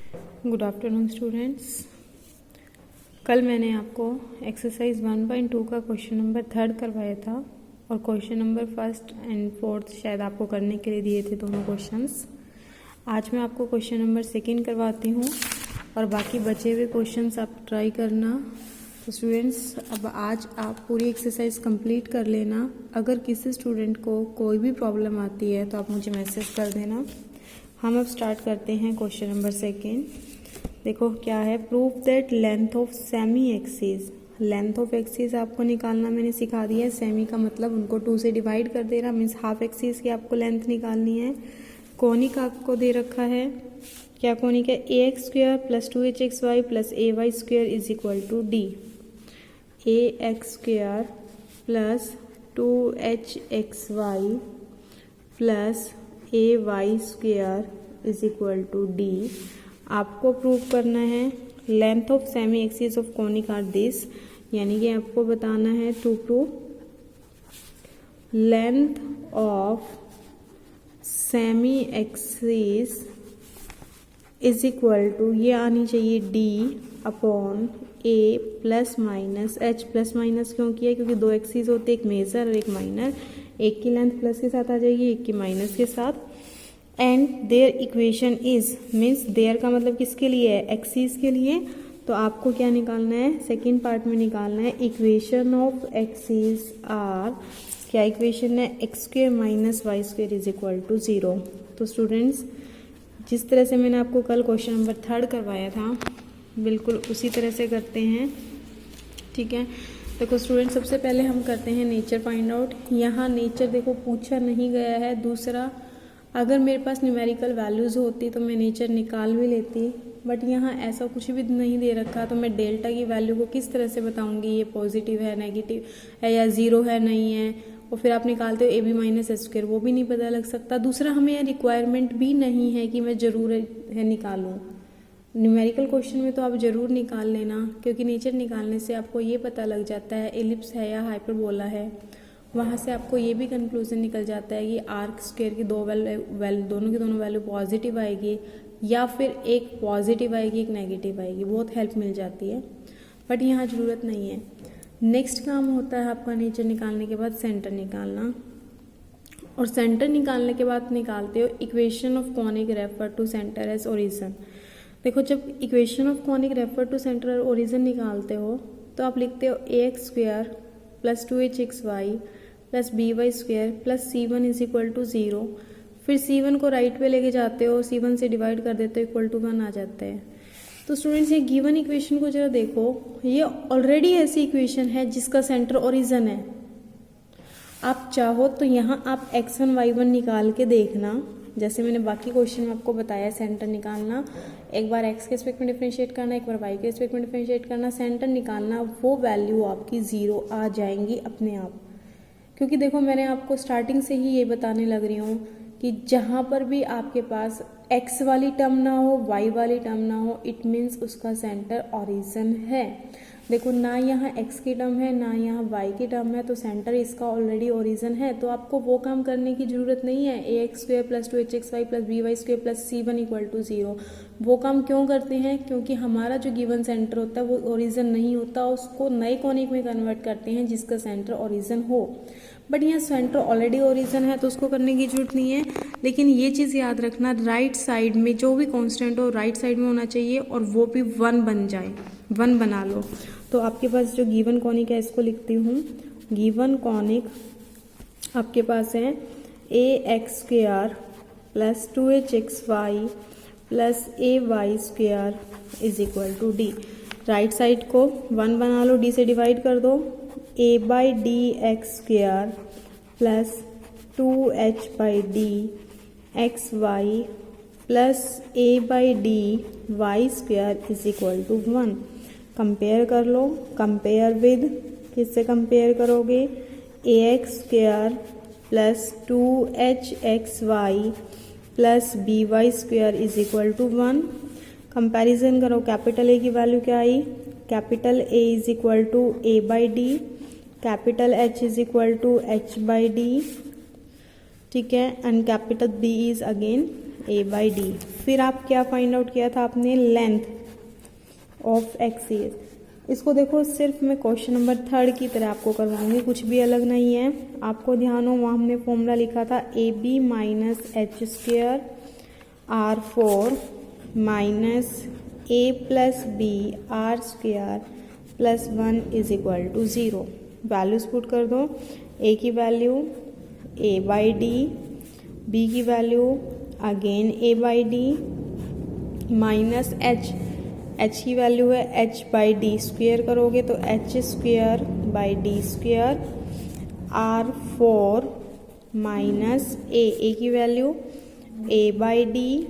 Good afternoon students. कल मैंने आपको एक्सरसाइज 1.2 का क्वेश्चन नंबर 3 करवाया था और क्वेश्चन नंबर 1 एंड 4 शायद आपको करने के लिए दिए थे दोनों क्वेश्चंस। आज मैं आपको क्वेश्चन नंबर 2 करवाती हूँ और बाकी बचे हुए क्वेश्चंस आप ट्राई करना। तो स्टूडेंट्स, अब आज आप पूरी एक्सरसाइज कंप्लीट कर लेना। अगर किसी स्टूडेंट को कोई भी प्रॉब्लम आती है तो आप मुझे मैसेज कर देना। हम अब स्टार्ट करते हैं क्वेश्चन नंबर 2। देखो क्या है, proof that length of semi axis. Length of axis आपको निकालना मैंने सिखा दिया है। सेमी का मतलब उनको 2 से डिवाइड कर दे रहा, मीन्स हाफ एक्सिस की आपको लेंथ निकालनी है। कोनिक आपको दे रखा है, क्या कोनिक है, ax² + 2hxy + ay² is equal to D. ax² + 2hxy + ay² is equal to D. आपको प्रूव करना है length of semi axis of conic are this, यानी कि आपको बताना है to prove length of semi axis is equal to, ये आनी चाहिए D upon A plus minus H. Plus minus क्यों किया, क्योंकि 2 एक्सिस होते, एक मेजर और एक माइनर। एक की लेंथ प्लस के साथ आ जाएगी, एक की माइनस के साथ। And there equation is, means there का मतलब किसके लिए है, एक्सिस के लिए। तो आपको क्या निकालना है, सेकेंड पार्ट में निकालना है इक्वेशन ऑफ एक्सिस आर। क्या इक्वेशन है, x² - y² is equal to 0। तो स्टूडेंट्स, जिस तरह से मैंने आपको कल क्वेश्चन नंबर 3 करवाया था बिल्कुल उसी तरह से करते हैं, ठीक है। देखो स्टूडेंट, सबसे पहले हम करते हैं नेचर फाइंड आउट। यहाँ नेचर देखो पूछा नहीं गया है। दूसरा, अगर मेरे पास न्यूमेरिकल वैल्यूज़ होती तो मैं नेचर निकाल भी लेती, बट यहाँ ऐसा कुछ भी नहीं दे रखा। तो मैं डेल्टा की वैल्यू को किस तरह से बताऊंगी, ये पॉजिटिव है, नेगेटिव है या 0 है, नहीं है। और फिर आप निकालते हो AB - h², वो भी नहीं पता लग सकता। दूसरा, हमें यह रिक्वायरमेंट भी नहीं है कि मैं ज़रूर है निकालूँ। न्यूमेरिकल क्वेश्चन में तो आप ज़रूर निकाल लेना, क्योंकि नेचर निकालने से आपको ये पता लग जाता है एलिप्स है या हाइपरबोला है। वहाँ से आपको ये भी कंक्लूजन निकल जाता है कि आर्क स्क्वायर की दोनों की दोनों वैल्यू पॉजिटिव आएगी, या फिर एक पॉजिटिव आएगी एक नेगेटिव आएगी। बहुत हेल्प मिल जाती है, बट यहाँ ज़रूरत नहीं है। नेक्स्ट काम होता है आपका नेचर निकालने के बाद सेंटर निकालना। और सेंटर निकालने के बाद निकालते हो equation of conic refer to centre as origin. देखो, जब equation of conic refer to centre और ओरिजिन निकालते हो तो आप लिखते हो ax² + 2hxy + by² + c1 is equal to 0। फिर c1 को राइट पे लेके जाते हो, c1 से डिवाइड कर देते हो, इक्वल टू 1 आ जाता है। तो स्टूडेंट्स, ये गिवन इक्वेशन को जरा देखो, ये ऑलरेडी ऐसी इक्वेशन है जिसका सेंटर ओरिजिन है। आप चाहो तो यहाँ आप x1 y1 निकाल के देखना, जैसे मैंने बाकी क्वेश्चन में आपको बताया सेंटर निकालना। एक बार x के रिस्पेक्ट में डिफरेंशिएट करना, एक बार y के रिस्पेक्ट में डिफरेंशिएट करना, सेंटर निकालना, वो वैल्यू आपकी 0 आ जाएंगी अपने आप। क्योंकि देखो, मैंने आपको स्टार्टिंग से ही ये बताने लग रही हूँ कि जहाँ पर भी आपके पास x वाली टर्म ना हो, y वाली टर्म ना हो, इट मीन्स उसका सेंटर ओरिजिन है। देखो, ना यहाँ x की टर्म है ना यहाँ y की टर्म है, तो सेंटर इसका ऑलरेडी ओरिजिन है। तो आपको वो काम करने की ज़रूरत नहीं है ax² + 2hxy + by² + c1 equal to 0। वो काम क्यों करते हैं, क्योंकि हमारा जो गिवन सेंटर होता है वो ओरिजिन नहीं होता, उसको नए कॉनिक में कन्वर्ट करते हैं जिसका सेंटर ओरिजिन हो। बट यहाँ सेंटर ऑलरेडी ओरिजिन है तो उसको करने की जरूरत नहीं है। लेकिन ये चीज़ याद रखना, राइट साइड में जो भी कांस्टेंट हो राइट साइड में होना चाहिए, और वो भी 1 बन जाए, 1 बना लो। तो आपके पास जो गिवन कॉनिक है इसको लिखती हूँ। गिवन कॉनिक आपके पास है ax² + 2hxy + ay² is equal to D. Right side को 1 बना लो, डी से डिवाइड कर दो। a/dx² + 2h/d xy + a/dy² is equal to 1। Compare कर लो, कंपेयर विद, किससे कंपेयर करोगे, ax² + 2hxy + by² is equal to 1। Comparison करो, कैपिटल A की वैल्यू क्या आई, capital A is equal to a/d, capital H is equal to h/d, ठीक है। And capital B is again A by D. फिर आप क्या फाइंड आउट किया था आपने, लेंथ ऑफ एक्सिस। इसको देखो सिर्फ मैं क्वेश्चन नंबर 3 की तरह आपको करवाऊंगी, कुछ भी अलग नहीं है। आपको ध्यान हो वहाँ हमने फॉर्मूला लिखा था A B minus H square R 4 minus A plus B R square plus 1 is equal to 0। Values put कर दो, ए की value A by D, B की value again A by D minus H, H की value है H by D square करोगे तो H square by D square R 4 minus A की value A by D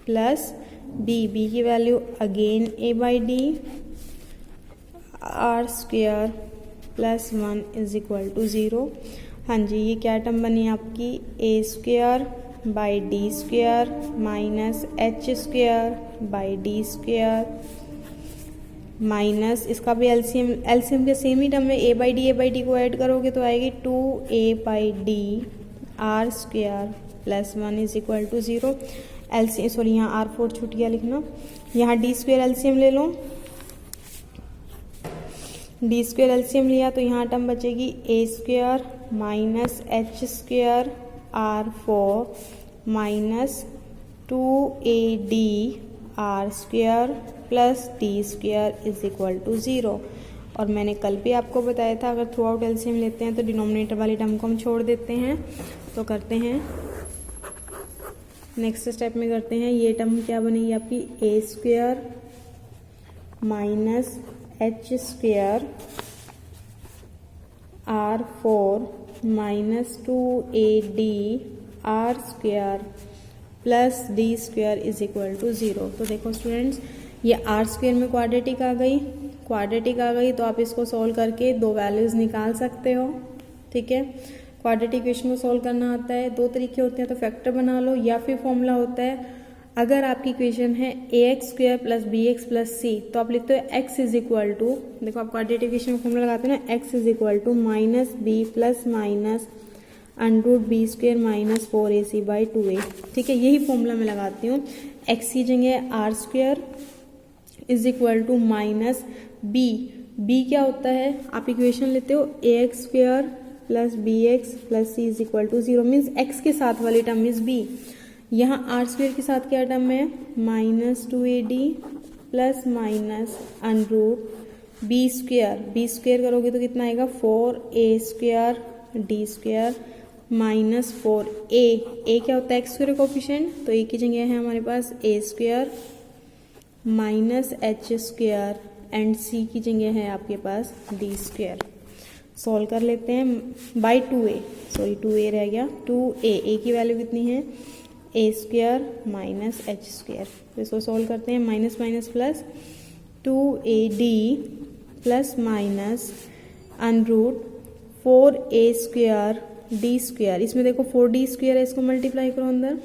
plus B की value again A by D R square plus 1 is equal to 0। हाँ जी, ये क्या टर्म बनी आपकी, A square by D square minus H square by D square minus इसका भी एलसीएम के सेम ही टर्म में ए बाई डी को ऐड करोगे तो आएगी 2a by D R square plus 1 is equal to 0। LCM sorry यहाँ R4 छूट गया लिखना, यहाँ डी स्क्वेयर एलसीएम ले लो, डी स्क्वेयर एलसीएम लिया तो यहाँ टर्म बचेगी A square minus H square R4 minus 2AD R square plus D square is equal to 0। और मैंने कल भी आपको बताया था अगर थ्रू आउट एलसीएम लेते हैं तो डिनोमिनेटर वाली टर्म को हम छोड़ देते हैं। तो करते हैं नेक्स्ट स्टेप में करते हैं, ये टर्म क्या बनेगी आपकी A square minus H square R4 minus 2AD R square plus D square is equal to 0। तो देखो स्टूडेंट्स, ये आर स्क्वेयर में क्वाड्रेटिक आ गई तो आप इसको सॉल्व करके दो वैल्यूज निकाल सकते हो। ठीक है, क्वाड्रेटिक इक्वेशन को सॉल्व करना आता है, दो तरीके होते हैं, तो फैक्टर बना लो या फिर फॉर्मूला होता है। अगर आपकी इक्वेशन है A X square plus B X plus C तो आप लिखते हो एक्स इज इक्वल टू, देखो आप क्वाड्रेटिक इक्वेशन में फॉर्मूला लगाते हो ना, X is equal to minus B plus minus under root B square minus 4ac by 2a। ठीक है, यही फॉर्मूला मैं लगाती हूँ। एक्स की जगह R square is equal to minus B क्या होता है, आप इक्वेशन लेते हो A X square plus B X plus C is equal to 0 means X के साथ वाली टर्म इज बी। यहाँ आर स्क्वेयर के साथ क्या टर्म है, minus 2AD plus minus under root B square करोगे तो कितना आएगा 4a square D square minus 4a क्या होता है एक्स स्क्वेयर कोफिशिएंट, तो ए की जगह है हमारे पास A square minus H square and C की जगह है आपके पास डी स्क्वेयर। सॉल्व कर लेते हैं बाई 2a रह गया, 2a की वैल्यू कितनी है ए स्क्वेयर माइनस एच स्क्वेयर। तो इसको सॉल्व करते हैं, minus minus plus 2AD plus minus under root 4a square D square, इसमें देखो 4d स्क्वेयर है, इसको मल्टीप्लाई करो अंदर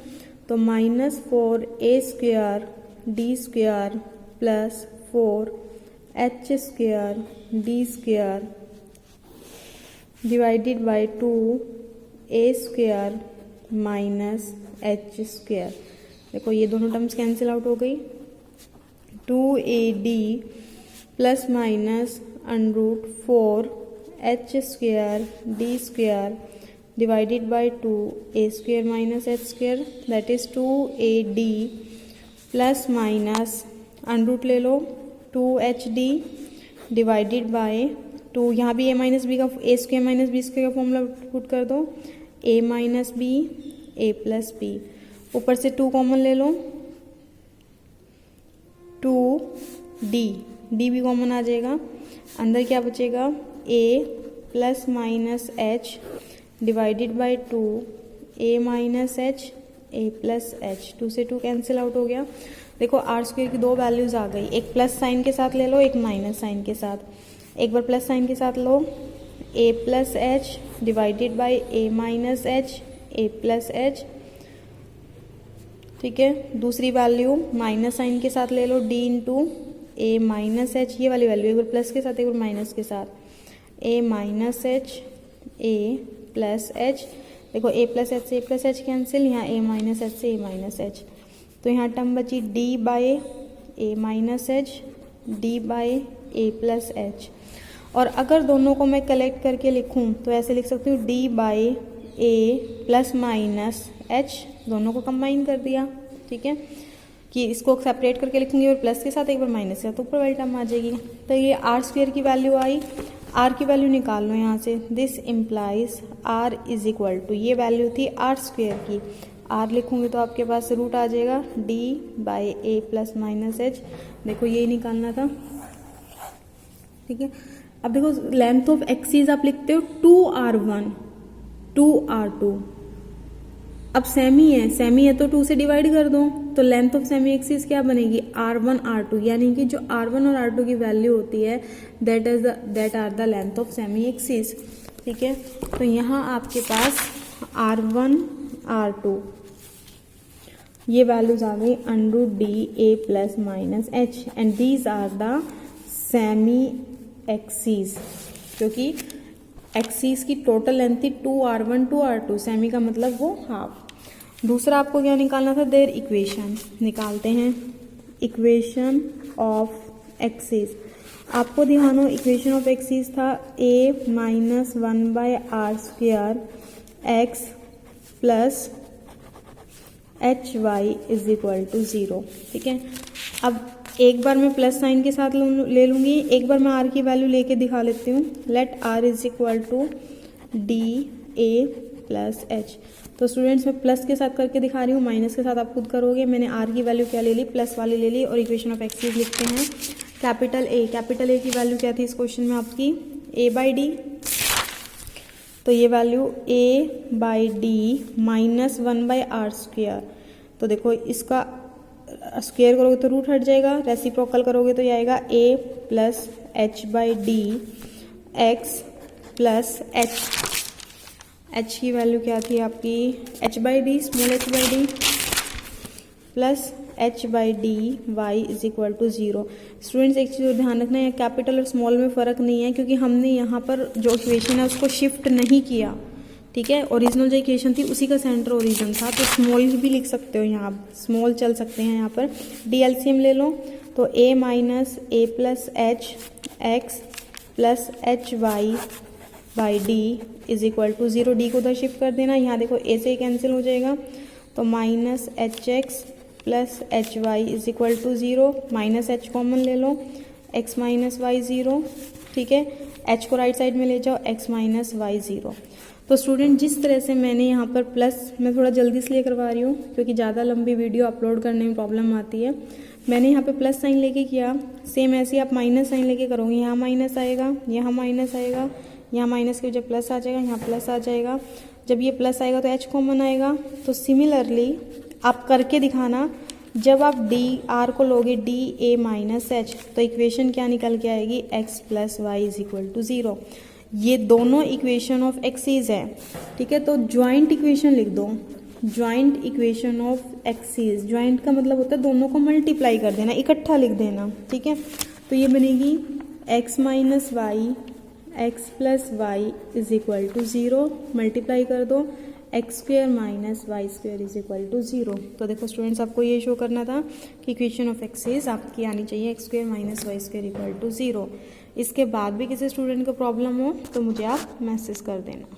तो minus 4a square D square plus 4h square D square divided by 2a square minus H square. देखो ये दोनों टर्म्स कैंसिल आउट हो गई, 2AD plus minus under root 4h square D square divided by 2a square minus H square that is 2AD plus minus under root ले लो 2HD divided by 2, यहाँ भी a minus b का a square minus b square का formula put कर दो, a minus b a plus b, ऊपर से 2 common ले लो 2d भी कॉमन आ जाएगा, अंदर क्या बचेगा a plus minus H divided by 2a minus H a plus H, 2 से 2 कैंसिल आउट हो गया। देखो आर स्क्वेयर की दो वैल्यूज आ गई, एक प्लस साइन के साथ ले लो, एक माइनस साइन के साथ। एक बार प्लस साइन के साथ लो, a plus H divided by a minus H a plus H. ठीक है, दूसरी वैल्यू माइनस साइन के साथ ले लो, d into a minus H, ये वाली वैल्यू एक बार प्लस के साथ एक बार माइनस के साथ, a minus H a plus H. देखो a प्लस एच से a प्लस एच कैंसिल, यहाँ a माइनस एच से a माइनस एच। तो यहाँ टर्म बची डी बाय ए माइनस एच, डी बाय ए प्लस एच। और अगर दोनों को मैं कलेक्ट करके लिखूं तो ऐसे लिख सकती हूँ डी बाय ए प्लस माइनस एच, दोनों को कंबाइन कर दिया, ठीक है, कि इसको सेपरेट करके लिखूंगी और प्लस के साथ एक बार माइनस के साथ ऊपर वाली टर्म आ जाएगी। तो ये आर स्क्वायर की वैल्यू आई, आर की वैल्यू निकाल लो यहाँ से। This implies r is equal to, ये वैल्यू थी आर स्क्वायर की, आर लिखूंगी तो आपके पास रूट आ जाएगा d by a plus minus h. देखो यही निकालना था, ठीक है। अब देखो लेंथ ऑफ एक्सिस आप लिखते हो 2r1 2r2। अब सेमी है तो 2 से डिवाइड कर दो, तो लेंथ ऑफ सेमी एक्सिस क्या बनेगी r1 r2, यानी कि जो r1 और r2 की वैल्यू होती है that are the length of semi axis, ठीक है। तो यहाँ आपके पास r1 r2 ये वैल्यूज आ गई √ d a plus minus h and these are the semi axis, क्योंकि एक्सिस की टोटल लेंथ थी 2r1 2r2, सेमी का मतलब वो हाफ। दूसरा आपको क्या निकालना था, देयर इक्वेशन निकालते हैं, इक्वेशन ऑफ एक्सिस। आपको ध्यान हो इक्वेशन ऑफ एक्सिस था a minus 1/r² x plus hy is equal to 0, ठीक है। अब एक बार मैं प्लस साइन के साथ ले लूंगी, एक बार मैं r की वैल्यू लेके दिखा लेती हूँ। Let r is equal to d a plus h. तो स्टूडेंट्स मैं प्लस के साथ करके दिखा रही हूँ, माइनस के साथ आप खुद करोगे। मैंने r की वैल्यू क्या ले ली, प्लस वाली ले ली, और इक्वेशन ऑफ एक्सिस लिखते हैं कैपिटल ए की वैल्यू क्या थी इस क्वेश्चन में आपकी a बाई डी, तो ये value a by D minus 1/r²। तो देखो इसका स्क्वायर करोगे तो रूट हट जाएगा, रेसिप्रोकल करोगे तो ये आएगा a plus h by d x plus h की वैल्यू क्या थी आपकी h by d, small h by D plus h by d y is equal to 0। Students एक चीज़ ध्यान रखना है, कैपिटल और स्मॉल में फ़र्क नहीं है, क्योंकि हमने यहाँ पर जो इक्वेशन है उसको शिफ्ट नहीं किया, ठीक है। ओरिजिनल जो इक्वेशन थी उसी का सेंटर ओरिजिन था, तो स्मॉल भी लिख सकते हो, यहाँ स्मॉल चल सकते हैं। यहाँ पर डी एलसीएम ले लो तो a minus A plus h x plus h y by d is equal to 0। D को उधर शिफ्ट कर देना, यहाँ देखो a से कैंसिल हो जाएगा, तो minus h x plus h y is equal to 0, minus h common ले लो, x माइनस वाई 0, ठीक है। h को राइट साइड में ले जाओ, x माइनस वाई 0। तो स्टूडेंट जिस तरह से मैंने यहाँ पर प्लस, मैं थोड़ा जल्दी इसलिए करवा रही हूँ क्योंकि ज़्यादा लंबी वीडियो अपलोड करने में प्रॉब्लम आती है। मैंने यहाँ पे प्लस साइन लेके किया, सेम ऐसे ही आप माइनस साइन लेके करोगे, यहाँ माइनस आएगा, यहाँ माइनस आएगा, यहाँ माइनस की वजह प्लस आ जाएगा, यहाँ प्लस आ जाएगा। जब ये प्लस आएगा तो h कॉमन आएगा। तो सिमिलरली आप करके दिखाना, जब आप डी आर को लोगे डी ए माइनस एच, तो इक्वेशन क्या निकल के आएगी x plus y is equal to 0। ये दोनों इक्वेशन ऑफ एक्सिस है, ठीक है। तो ज्वाइंट इक्वेशन लिख दो, joint equation of axis. Joint का मतलब होता है दोनों को मल्टीप्लाई कर देना, इकट्ठा लिख देना, ठीक है। तो ये बनेगी x minus y x plus y is equal to 0, multiply कर दो x² minus y² is equal to 0। तो देखो स्टूडेंट्स आपको ये शो करना था कि इक्वेशन ऑफ एक्सिस आपकी आनी चाहिए x² minus y² equal to 0। इसके बाद भी किसी स्टूडेंट को प्रॉब्लम हो तो मुझे आप मैसेज कर देना।